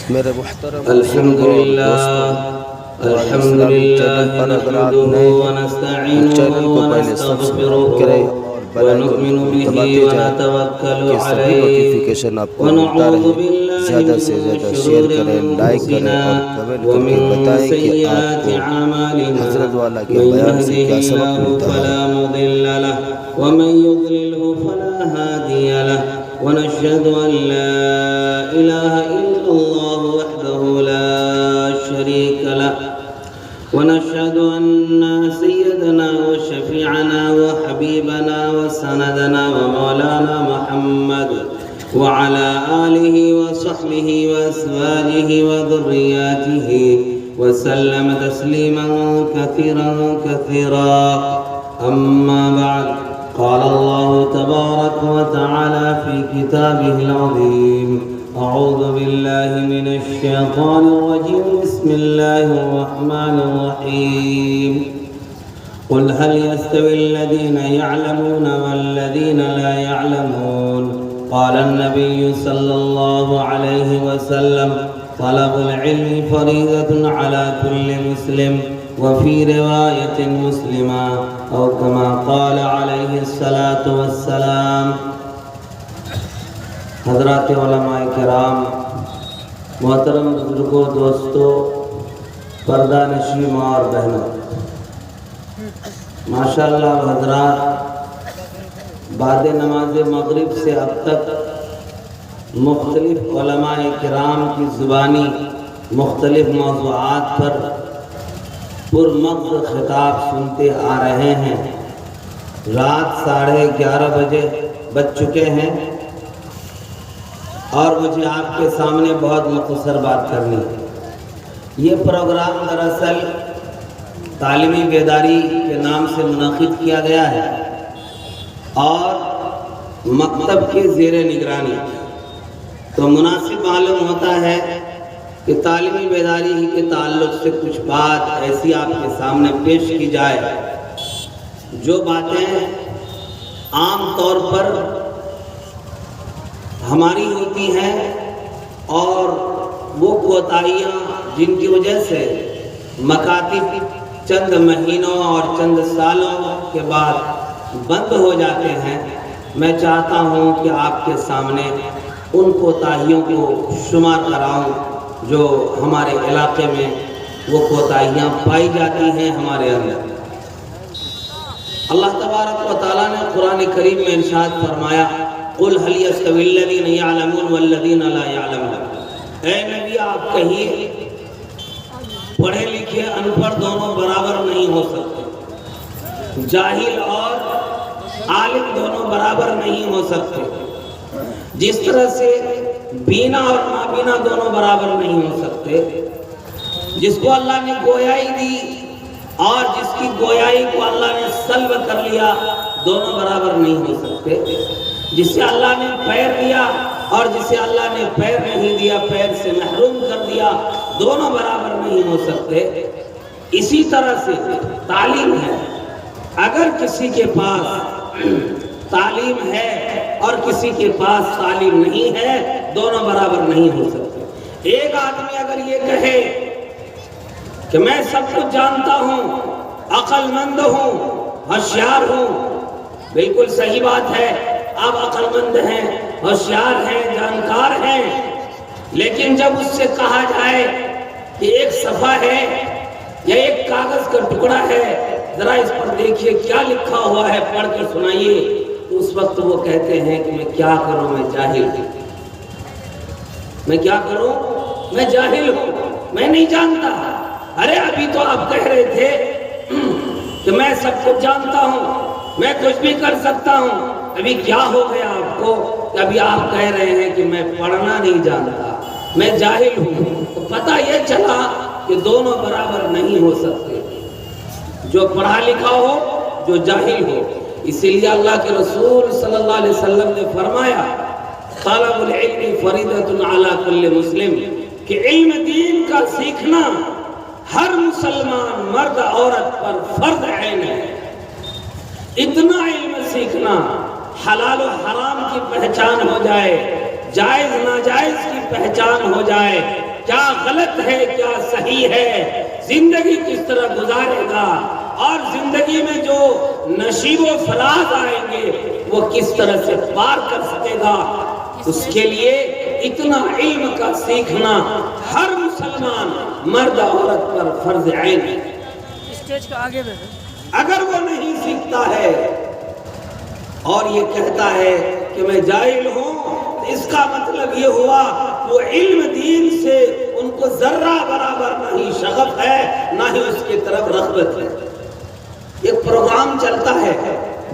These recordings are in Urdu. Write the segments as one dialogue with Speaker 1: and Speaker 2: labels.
Speaker 1: میرے محترم
Speaker 2: الحمدللہ
Speaker 1: چینل پر اگر آپ نئے ہیں چینل کو پہلے سبسکرائب کریں اور بیل آئیکن کو دباتے جائیں کہ سبھی نوٹیفیکیشن آپ کو ملتا رہے۔ زیادہ سے زیادہ شیئر کریں، لائک کریں اور کمنٹ کر کے بتائیں کہ آپ کو حضرت والا کے بیان سے کیا سبق ملتا ہے۔
Speaker 2: ومن يضلله فلا هادي له ونشهد أن لا إله إلا الله وحده لا شريك له ونشهد أن سيدنا وشفيعنا وحبيبنا وسندنا ومولانا محمد وعلى آله وصحبه وأزواجه وذرياته وسلم تسليما كثيرا كثيرا. أما بعد، قال الله تبارك وتعالى في كتابه العظيم: أعوذ بالله من الشيطان الرجيم، بسم الله الرحمن الرحيم. قل هل يستوي الذين يعلمون والذين لا يعلمون؟ قال النبي صلى الله عليه وسلم: طلب العلم فريضة على كل مسلم، وفي رواية مسلمة أو كما قال عليه الصلاة والسلام. حضرات علماء کرام، محترم بزرگوں، دوستوں، پردہ نشین ماں اور بہنوں، ماشاءاللہ حضرات، بعد نماز مغرب سے اب تک مختلف علماء کرام کی زبانی مختلف موضوعات پر پرمغز خطاب سنتے آ رہے ہیں۔ رات 11:30 بجے بج چکے ہیں اور مجھے آپ کے سامنے بہت مختصر بات کرنی ہے۔ یہ پروگرام دراصل تعلیمی بیداری کے نام سے منعقد کیا گیا ہے اور مکتب کے زیر نگرانی، تو مناسب معلوم ہوتا ہے کہ تعلیمی بیداری ہی کے تعلق سے کچھ بات ایسی آپ کے سامنے پیش کی جائے جو باتیں عام طور پر ہماری ہوتی ہیں اور وہ کوتاہیاں جن کی وجہ سے مکاتب چند مہینوں اور چند سالوں کے بعد بند ہو جاتے ہیں، میں چاہتا ہوں کہ آپ کے سامنے ان کوتاہیوں کو شمار کراؤں جو ہمارے علاقے میں وہ کوتاہیاں پائی جاتی ہیں ہمارے اندر۔ اللہ تبارک و تعالیٰ نے قرآن کریم میں ارشاد فرمایا: قُلْ هَلْ يَسْتَوِي الَّذِينَ يَعْلَمُونَ وَالَّذِينَ لَا يَعْلَمُونَ۔ اے نبی آپ کہیے، پڑھے لکھے ان پڑھ دونوں برابر نہیں ہو سکتے، جاہل اور عالم دونوں برابر نہیں ہو سکتے، جس طرح سے بینا اور نابینا دونوں برابر نہیں ہو سکتے۔ جس کو اللہ نے گویائی دی اور جس کی گویائی کو اللہ نے سلب کر لیا، دونوں برابر نہیں ہو سکتے۔ جسے اللہ نے پیر دیا اور جسے اللہ نے پیر نہیں دیا، پیر سے محروم کر دیا، دونوں برابر نہیں ہو سکتے۔ اسی طرح سے تعلیم ہے، اگر کسی کے پاس تعلیم ہے اور کسی کے پاس تعلیم نہیں ہے، دونوں برابر نہیں ہو سکتے۔ ایک آدمی اگر یہ کہے کہ میں سب کچھ جانتا ہوں، عقل مند ہوں، ہوشیار ہوں، بالکل صحیح بات ہے، آپ عقل مند ہیں، ہوشیار ہیں، جانکار ہیں، لیکن جب اس سے کہا جائے کہ ایک صفحہ ہے یا ایک کاغذ کا ٹکڑا ہے، ذرا اس پر دیکھیے کیا لکھا ہوا ہے، پڑھ کر سنائیے، تو اس وقت وہ کہتے ہیں کہ میں کیا کروں، میں جاہل ہوں، میں کیا کروں، میں جاہل ہوں، میں نہیں جانتا۔ ارے ابھی تو آپ کہہ رہے تھے کہ میں سب کچھ جانتا ہوں، میں کچھ بھی کر سکتا ہوں، ابھی کیا ہو گیا آپ کو کہ ابھی آپ کہہ رہے ہیں کہ میں پڑھنا نہیں جانتا، میں جاہل ہوں؟ تو پتہ یہ چلا کہ دونوں برابر نہیں ہو سکتے، جو پڑھا لکھا ہو، جو جاہل ہو۔ اسی لیے اللہ کے رسول صلی اللہ علیہ وسلم نے فرمایا: طلب العلم فریضۃ علی کل مسلم، کہ علم دین کا سیکھنا ہر مسلمان مرد عورت پر فرض عین ہے۔ اتنا علم سیکھنا، حلال و حرام کی پہچان ہو جائے، جائز ناجائز کی پہچان ہو جائے، کیا غلط ہے کیا صحیح ہے، زندگی کس طرح گزارے گا، اور زندگی میں جو نشیب و فراز آئیں گے وہ کس طرح سے پار کر سکے گا، اس کے لیے اتنا علم کا سیکھنا ہر مسلمان مرد عورت پر فرض عین ہے۔
Speaker 3: اسٹیج کا آگے میں
Speaker 2: اگر وہ نہیں سیکھتا ہے اور یہ کہتا ہے کہ میں جاہل ہوں، اس کا مطلب یہ ہوا وہ علم دین سے ان کو ذرہ برابر نہ ہی شغف ہے نہ ہی اس کی طرف رغبت ہے۔ ایک پروگرام چلتا ہے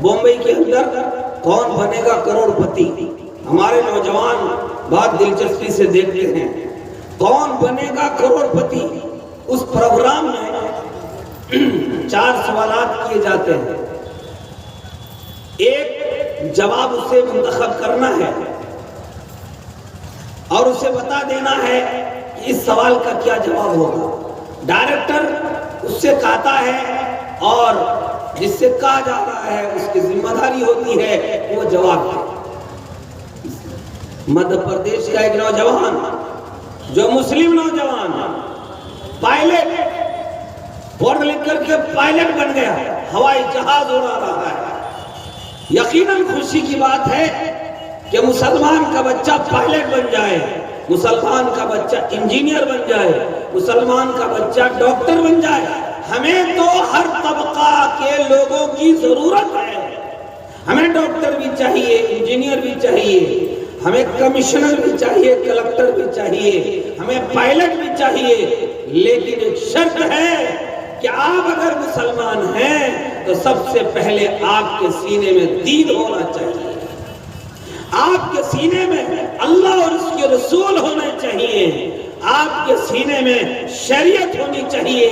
Speaker 2: بمبئی کے اندر، کون بنے گا کروڑ پتی، ہمارے نوجوان بہت دلچسپی سے دیکھتے ہیں، کون بنے گا کروڑ پتی۔ اس پروگرام میں 4 سوالات کیے جاتے ہیں، ایک جواب اسے منتخب کرنا ہے اور اسے بتا دینا ہے کہ اس سوال کا کیا جواب ہوگا۔ ڈائریکٹر اس سے کہتا ہے اور جس سے کہا جا رہا ہے اس کی ذمہ داری ہوتی ہے وہ جواب دے۔ مدھیہ پردیش کا ایک نوجوان جو مسلم نوجوان پائلٹ پڑھ لکھ کر کے پائلٹ بن گیا، ہوائی جہاز اڑا رہا ہے۔ یقیناً خوشی کی بات ہے کہ مسلمان کا بچہ پائلٹ بن جائے، مسلمان کا بچہ انجینئر بن جائے، مسلمان کا بچہ ڈاکٹر بن جائے۔ ہمیں تو ہر طبقہ کے لوگوں کی ضرورت ہے، ہمیں ڈاکٹر بھی چاہیے، انجینئر بھی چاہیے، ہمیں کمشنر بھی چاہیے، کلکٹر بھی چاہیے، ہمیں پائلٹ بھی چاہیے، لیکن ایک شرط ہے کہ آپ اگر مسلمان ہیں تو سب سے پہلے آپ کے سینے میں دین ہونا چاہیے، آپ کے سینے میں اللہ اور اس کے رسول ہونے چاہیے، آپ کے سینے میں شریعت ہونی چاہیے،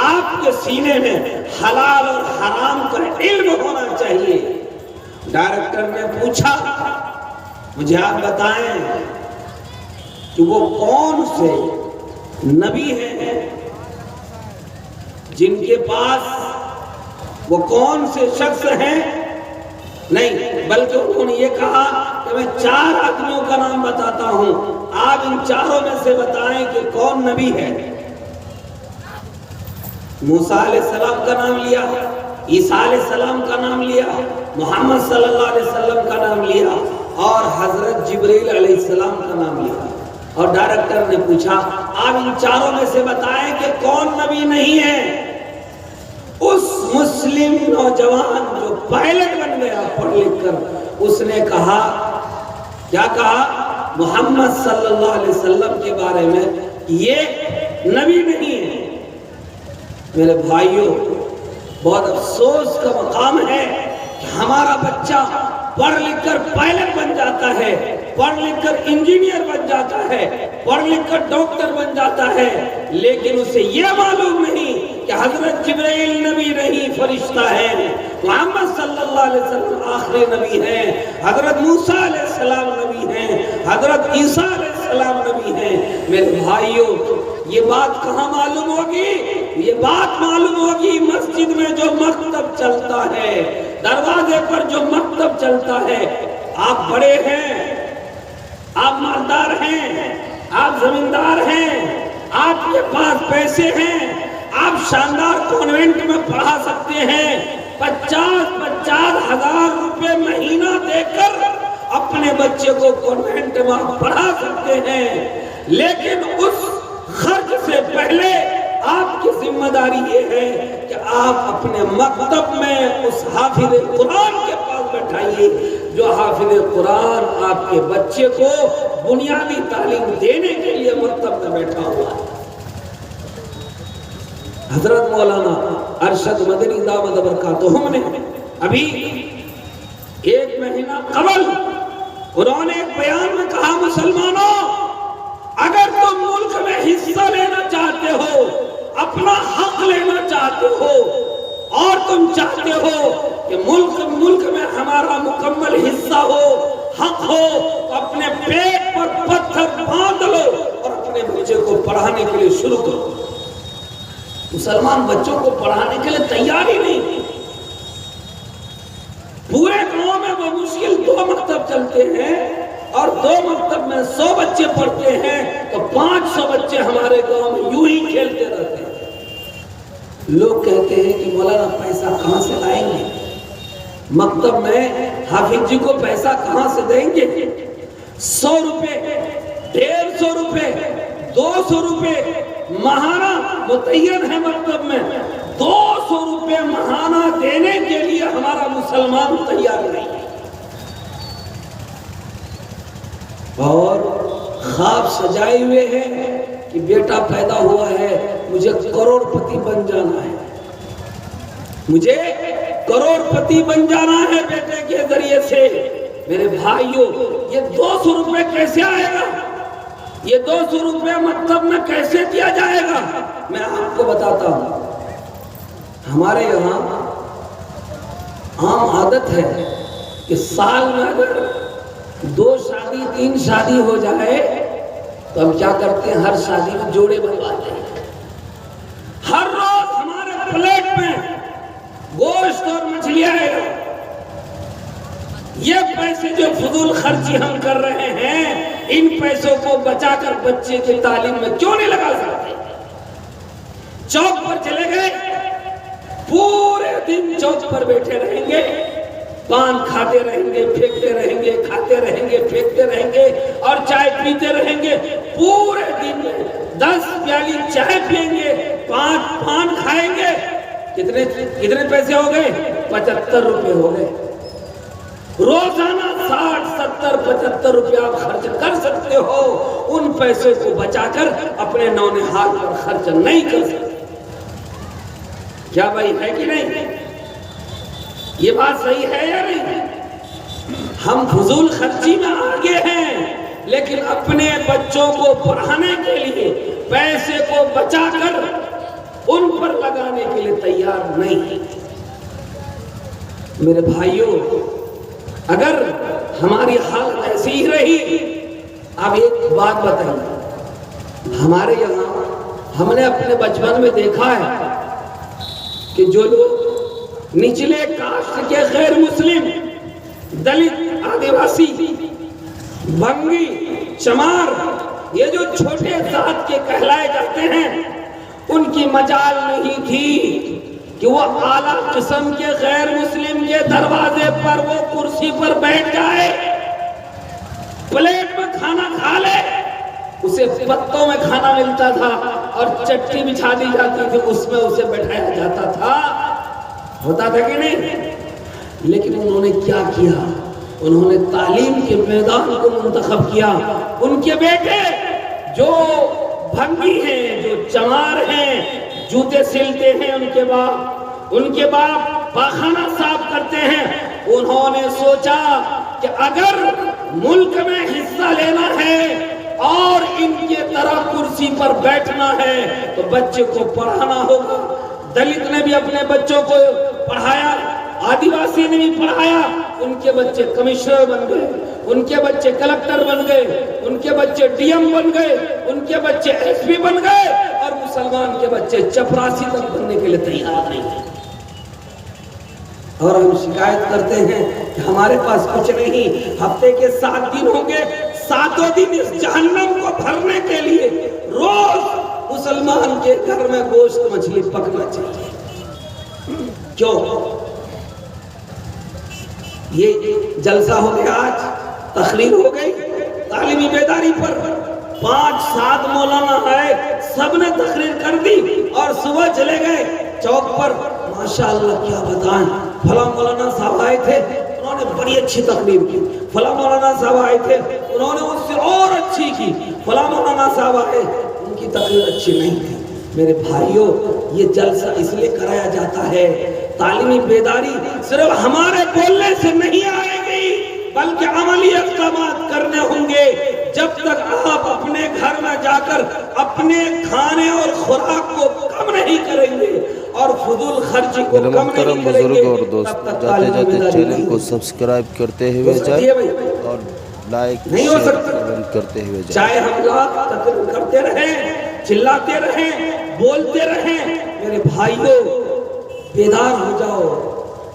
Speaker 2: آپ کے سینے میں حلال اور حرام کا علم ہونا چاہیے۔ ڈائریکٹر نے پوچھا مجھے آپ بتائیں کہ وہ کون سے نبی ہیں جن کے پاس وہ کون سے شخص ہیں، نہیں بلکہ انہوں نے یہ کہا کہ میں 4 آدمیوں کا نام بتاتا ہوں، آپ ان 4 میں سے بتائیں کہ کون نبی ہے۔ موسیٰ علیہ السلام کا نام لیا، عیسیٰ علیہ السلام کا نام لیا، محمد صلی اللہ علیہ وسلم کا نام لیا اور حضرت جبریل علیہ السلام کا نام لیا۔ اور ڈائریکٹر نے پوچھا آپ ان 4 میں سے بتائیں کہ کون نبی نہیں ہے۔ اس مسلم نوجوان جو پائلٹ بن گیا پڑھ لکھ کر، اس نے کہا، کیا کہا؟ محمد صلی اللہ علیہ وسلم کے بارے میں یہ نبی نہیں ہے۔ میرے بھائیوں، بہت افسوس کا مقام ہے کہ ہمارا بچہ پڑھ لکھ کر پائلٹ بن جاتا ہے، پڑھ لکھ کر انجینئر بن جاتا ہے، پڑھ لکھ کر ڈاکٹر بن جاتا ہے، لیکن اسے یہ معلوم نہیں کہ حضرت جبرائیل نبی نہیں فرشتہ ہے، محمد صلی اللہ علیہ وسلم آخری نبی ہیں، حضرت موسیٰ علیہ السلام نبی ہیں، حضرت عیسیٰ علیہ السلام نبی ہیں۔ میرے بھائیوں، یہ بات کہاں معلوم ہوگی؟ یہ بات معلوم ہوگی مسجد میں جو مکتب چلتا ہے، دروازے پر جو مکتب چلتا ہے۔ آپ بڑے ہیں، آپ مالدار ہیں، آپ زمیندار ہیں، آپ کے پاس پیسے ہیں، آپ شاندار کانوینٹ میں پڑھا سکتے ہیں، 50 ہزار روپے مہینہ دے کر اپنے بچے کو کانوینٹ میں پڑھا سکتے ہیں، لیکن اس خرچ سے پہلے آپ کی ذمہ داری یہ ہے کہ آپ اپنے مکتب میں اس حافظ قرآن کے پاس بیٹھائیے جو حافظ قرآن آپ کے بچے کو بنیادی تعلیم دینے کے لیے مکتب میں بیٹھا ہوا ہے۔ حضرت مولانا ارشد مدنی دامت برکاتہم نے ابھی 1 مہینہ قبل انہوں نے ایک بیان میں کہا، مسلمانوں اگر تم ملک میں حصہ لینا چاہتے ہو، اپنا حق لینا چاہتے ہو، اور تم چاہتے ہو کہ ملک میں ہمارا مکمل حصہ ہو، حق ہو، تو اپنے پیٹ پر پتھر باندھ لو اور اپنے بچے کو پڑھانے کے لیے شروع کرو۔ مسلمان بچوں کو پڑھانے کے لیے تیار ہی نہیں۔ پورے گاؤں میں وہ مشکل 2 مکتب چلتے ہیں اور 2 مکتب میں 100 بچے پڑھتے ہیں تو 500 بچے بچے ہمارے گاؤں میں یوں ہی کھیلتے رہتے ہیں. لوگ کہتے ہیں کہ مولانا پیسہ کہاں سے لائیں گے؟ مکتب میں حافظ جی کو پیسہ کہاں سے دیں گے؟ 100 روپے 150 روپے 200 روپے ماہانہ متعین ہے مکتب میں. 200 روپے ماہانہ دینے کے لیے ہمارا مسلمان تیار نہیں ہے. اور خواب سجائے ہوئے ہیں کہ بیٹا پیدا ہوا ہے, مجھے کروڑ پتی بن جانا ہے, مجھے کروڑ پتی بن جانا ہے بیٹے کے ذریعے سے. میرے بھائیوں, یہ 200 روپے کیسے آئے گا؟ یہ 200 روپے مکتب میں کیسے دیا جائے گا؟ میں آپ کو بتاتا ہوں. ہمارے یہاں عام عادت ہے کہ سال میں اگر 2 شادی 3 شادی ہو جائے تو ہم کیا کرتے ہیں؟ ہر شادی میں جوڑے بنواتے ہیں. ہر روز ہمارے پلیٹ میں گوشت اور مچھلی آئے گا. یہ پیسے جو فضول خرچی ہم کر رہے ہیں, ان پیسوں کو بچا کر بچے کی تعلیم میں کیوں نہیں لگا سکتے؟ چوک پر چلے گئے, پورے دن چوک پر بیٹھے رہیں گے, پان کھاتے رہیں گے, پھینکتے رہیں گے, کھاتے رہیں گے, پھینکتے رہیں گے, اور چائے پیتے رہیں گے. پورے دن 10 پیالی چائے پئیں گے, 5 پان کھائیں گے. کتنے پیسے ہو گئے؟ 75 روپے ہو گئے. روزانہ 60 70 75 روپے آپ خرچ کر سکتے ہو. ان پیسوں کو بچا کر اپنے نونہال پر خرچ نہیں کر سکتے. کیا بھائی ہے کہ نہیں؟ یہ بات صحیح ہے یا نہیں؟ ہم فضول خرچی میں آگے ہیں, لیکن اپنے بچوں کو پڑھانے کے لیے پیسے کو بچا کر ان پر لگانے کے لیے تیار نہیں. میرے بھائیوں, اگر ہماری حالت ایسی ہی رہی, اب ایک بات بتائیے, ہمارے یہاں ہم نے اپنے بچپن میں دیکھا ہے کہ جو لوگ نچلے کاسٹ کے غیر مسلم, دلت, آدیواسی, بنگی, چمار, یہ جو چھوٹے ذات کے کہلائے جاتے ہیں, ان کی مجال نہیں تھی کہ وہ اعلیٰ قسم کے غیر مسلم کے دروازے پر وہ کرسی پر بیٹھ جائے, پلیٹ میں کھانا کھا لے. اسے پتوں میں کھانا ملتا تھا اور چٹی بچھا دی جاتی تھی, اس میں اسے بٹھایا جاتا تھا. ہوتا تھا کہ نہیں؟ لیکن انہوں نے کیا کیا؟ انہوں نے تعلیم کے میدان کو منتخب کیا. ان کے بیٹے جو بھنگی ہیں, جو چمار ہیں, جوتے سلتے ہیں, ان کے باپ پاخانہ صاف کرتے ہیں, انہوں نے سوچا کہ اگر ملک میں حصہ لینا ہے اور ان کے طرح کرسی پر بیٹھنا ہے تو بچے کو پڑھانا ہوگا. دلت نے بھی اپنے بچوں کو پڑھایا, آدیواسی نے بھی پڑھایا. ان کے بچے کمشنر بن گئے, ان کے بچے کلکٹر بن گئے, ان کے بچے ڈی ایم بن گئے, ان کے بچے ایس پی بن گئے, اور مسلمان کے بچے چپراسی تک بننے کے لیے تیار نہیں تھے. اور ہم شکایت کرتے ہیں کہ ہمارے پاس کچھ نہیں. ہفتے کے 7 دن ہوں گے, 7 دن اس جہنم کو بھرنے کے لیے روز مسلمان کے گھر میں گوشت مچھلی پکنا چاہیے. کیوں؟ یہ جلسہ ہو گیا, آج تقریر ہو گئی تعلیمی بیداری پر, 5-7 مولانا آئے, سب نے تقریر کر دی اور صبح چلے گئے چوک پر. ماشاءاللہ کیا بتائیں, فلاں مولانا صاحب آئے تھے, انہوں نے بڑی اچھی تقریر کی. فلاں مولانا صاحب آئے تھے, انہوں نے اس سے اور اچھی کی. فلاں مولانا صاحب آئے, ان کی تقریر اچھی نہیں تھی. میرے بھائیوں, یہ جلسہ اس لیے کرایا جاتا ہے, تعلیمی بیداری صرف ہمارے بولنے سے نہیں آئے گی, بلکہ عملی اقدامات کرنے ہوں گے. جب تک آپ اپنے گھر میں جا کر اپنے کھانے اور خوراک کو کم نہیں کریں گے اور فضول خرچی کو کم نہیں کریں گے,
Speaker 1: بزرگ اور دوست, جاتے جاتے چینل کو سبسکرائب کرتے ہوئے جائے اور لائک شیئر کمنٹ کرتے ہوئے جائے.
Speaker 2: چاہے ہم لوگ تقریر کرتے رہیں, چلاتے رہیں, بولتے رہیں, میرے بھائیوں بیدار ہو جاؤ.